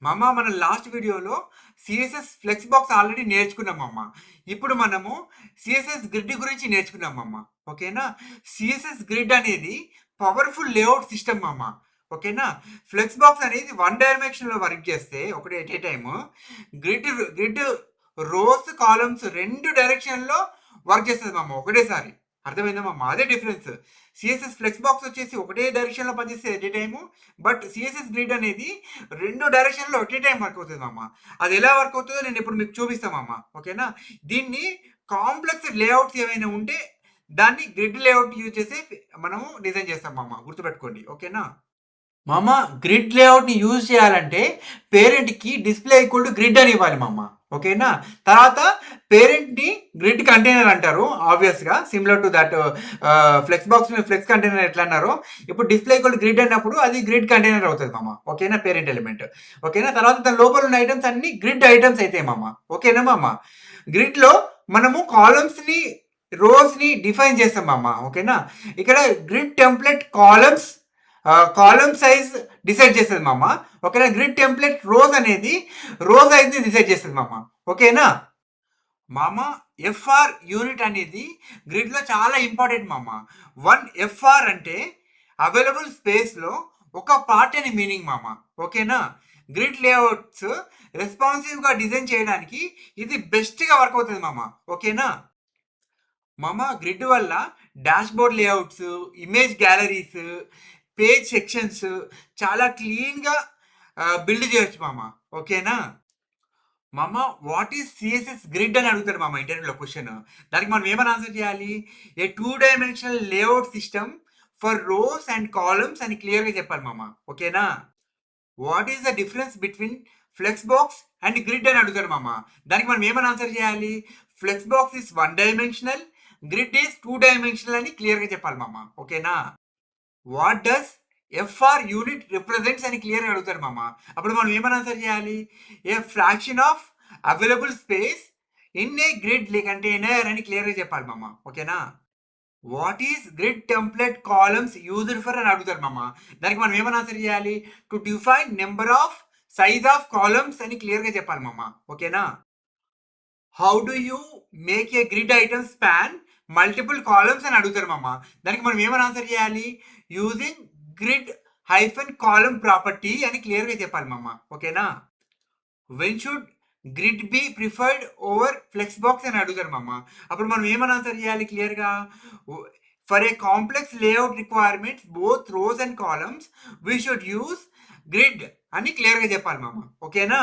మన లాస్ట్ వీడియోలో CSS flex box already నేర్చుకున్నాం మామ. ఇప్పుడు మనము సిఎస్ఎస్ గ్రిడ్ గురించి నేర్చుకున్నాం మామ. ఓకేనా? సిఎస్ఎస్ గ్రిడ్ అనేది పవర్‌ఫుల్ లేఅవుట్ సిస్టమ్ మామ. ఓకేనా? ఫ్లెక్స్ బాక్స్ అనేది వన్ డైమెన్షన్‌లో వర్క్ చేస్తే ఒకటి at a time grid rows, columns 2 డైరెక్షన్‌లో వర్క్ చేస్తది మామ ఒకటేసారి. అర్థమైందా మామ? అదే డిఫరెన్స్. సిఎస్ఎస్ ఫ్లెక్స్ బాక్స్ వచ్చేసి ఒకటే డైరెక్షన్‌లో పనిచేస్తది at a time. But CSS grid అనేది 2 డైరెక్షన్‌లో ఎట్ ఏ టైమ్ వర్క్ అవుతది మామ. అది ఎలా వర్క్ అవుతదో నేను ఇప్పుడు మీకు చూపిస్తా మామ. ఓకేనా? దీన్ని కాంప్లెక్స్ లేఅవుట్స్ ఏవైనా ఉంటే దాన్ని గ్రిడ్ లేఅవుట్ యూజ్ చేసి మనము డిజైన్ చేస్తాం మామ. గుర్తుపెట్టుకోండి. ఓకేనా? మామ గ్రిడ్ లేఅవుట్‌ని యూజ్ చేయాలంటే పేరెంట్‌కి డిస్‌ప్లే ఈక్వల్ టు గ్రిడ్ అని ఇవ్వాలి మామ. ఓకేనా? తర్వాత పేరెంట్‌ని గ్రిడ్ కంటైనర్ అంటారు ఆబ్వియస్‌గా సిమిలర్ టు దట్ ఫ్లెక్స్ బాక్స్‌ని ఫ్లెక్స్ కంటైనర్ ఎట్లా అన్నారో ఇప్పుడు డిస్‌ప్లే ఈక్వల్ టు గ్రిడ్ అన్నప్పుడు అది గ్రిడ్ కంటైనర్ అవుతది మామ. ఓకేనా? Parent element. ఓకేనా? తర్వాత దాని లోపల ఉన్న ఐటెమ్స్ అన్నీ గ్రిడ్ ఐటెమ్స్ అయితాయి మామ. ఓకేనా మామ? గ్రిడ్‌లో మనము కాలమ్స్‌ని, రోస్‌ని డిఫైన్ చేస్తాం మామ. ఓకేనా? ఇక్కడ grid template column size decide చేస్తుంది మామ. ఓకేనా? గ్రిడ్ టెంప్లెట్ రోస్ అనేది రో సైజ్ని డిసైడ్ చేస్తుంది మామ. ఓకేనా మామ? ఎఫ్ఆర్ యూనిట్ అనేది గ్రిడ్లో చాలా ఇంపార్టెంట్ మామ. వన్ ఎఫ్ఆర్ అంటే అవైలబుల్ స్పేస్లో ఒక పార్ట్ అని మీనింగ్ మామ. ఓకేనా? గ్రిడ్ లేఅవుట్స్ రెస్పాన్సివ్గా డిజైన్ చేయడానికి ఇది బెస్ట్గా వర్క్ అవుతుంది మామ. ఓకేనా గ్రిడ్ వల్ల dashboard layouts, image galleries, page sections చాలా క్లీన్‌గా బిల్డ్ చేయొచ్చు మామ. ఓకేనా? మామ వాట్ ఈస్ సిఎస్ఎస్ గ్రిడ్ అని అడుగుతారు మామ ఇంటర్వ్యూలో క్వశ్చన్. దానికి మనం ఏమని ఆన్సర్ చేయాలి? A 2 dimensional layout system for rows and columns అని క్లియర్‌గా చెప్పాలి మామ. ఓకేనా? What is the difference between flex box and grid అని అడుగుతారు మామ. దానికి మనం ఏమని ఆన్సర్ చేయాలి? Flex box is one dimensional, grid is 2 dimensional అని క్లియర్‌గా చెప్పాలి మామ. ఓకేనా? What does FR unit represents అని క్లియర్‌గా అడుగుతారు మామ. అప్పుడు మనం ఏమని ఆన్సర్ చేయాలి? A fraction of available space in A grid container అని క్లియర్‌గా చెప్పాలి మామ. ఓకేనా? What is grid template columns used for అని అడుగుతారు మామ. దానికి మనం ఏమని ఆన్సర్ చేయాలి? To define number of size of columns అని క్లియర్‌గా చెప్పాలి మామ. ఓకేనా? How do you make a grid item span multiple columns అని అడుగుతారు మామ. దానికి మనం ఏమని ఆన్సర్ చేయాలి? Using grid hyphen column property అని క్లియర్‌గా చెప్పాలి మామ. ఓకేనా? When should grid be preferred over flex box అని అడుగుతారు మామ. అప్పుడు మనం ఏమని ఆన్సర్ చేయాలి క్లియర్‌గా? For a complex layout requirements both rose and columns we should use grid అని క్లియర్‌గా చెప్పాలి మామ. ఓకేనా?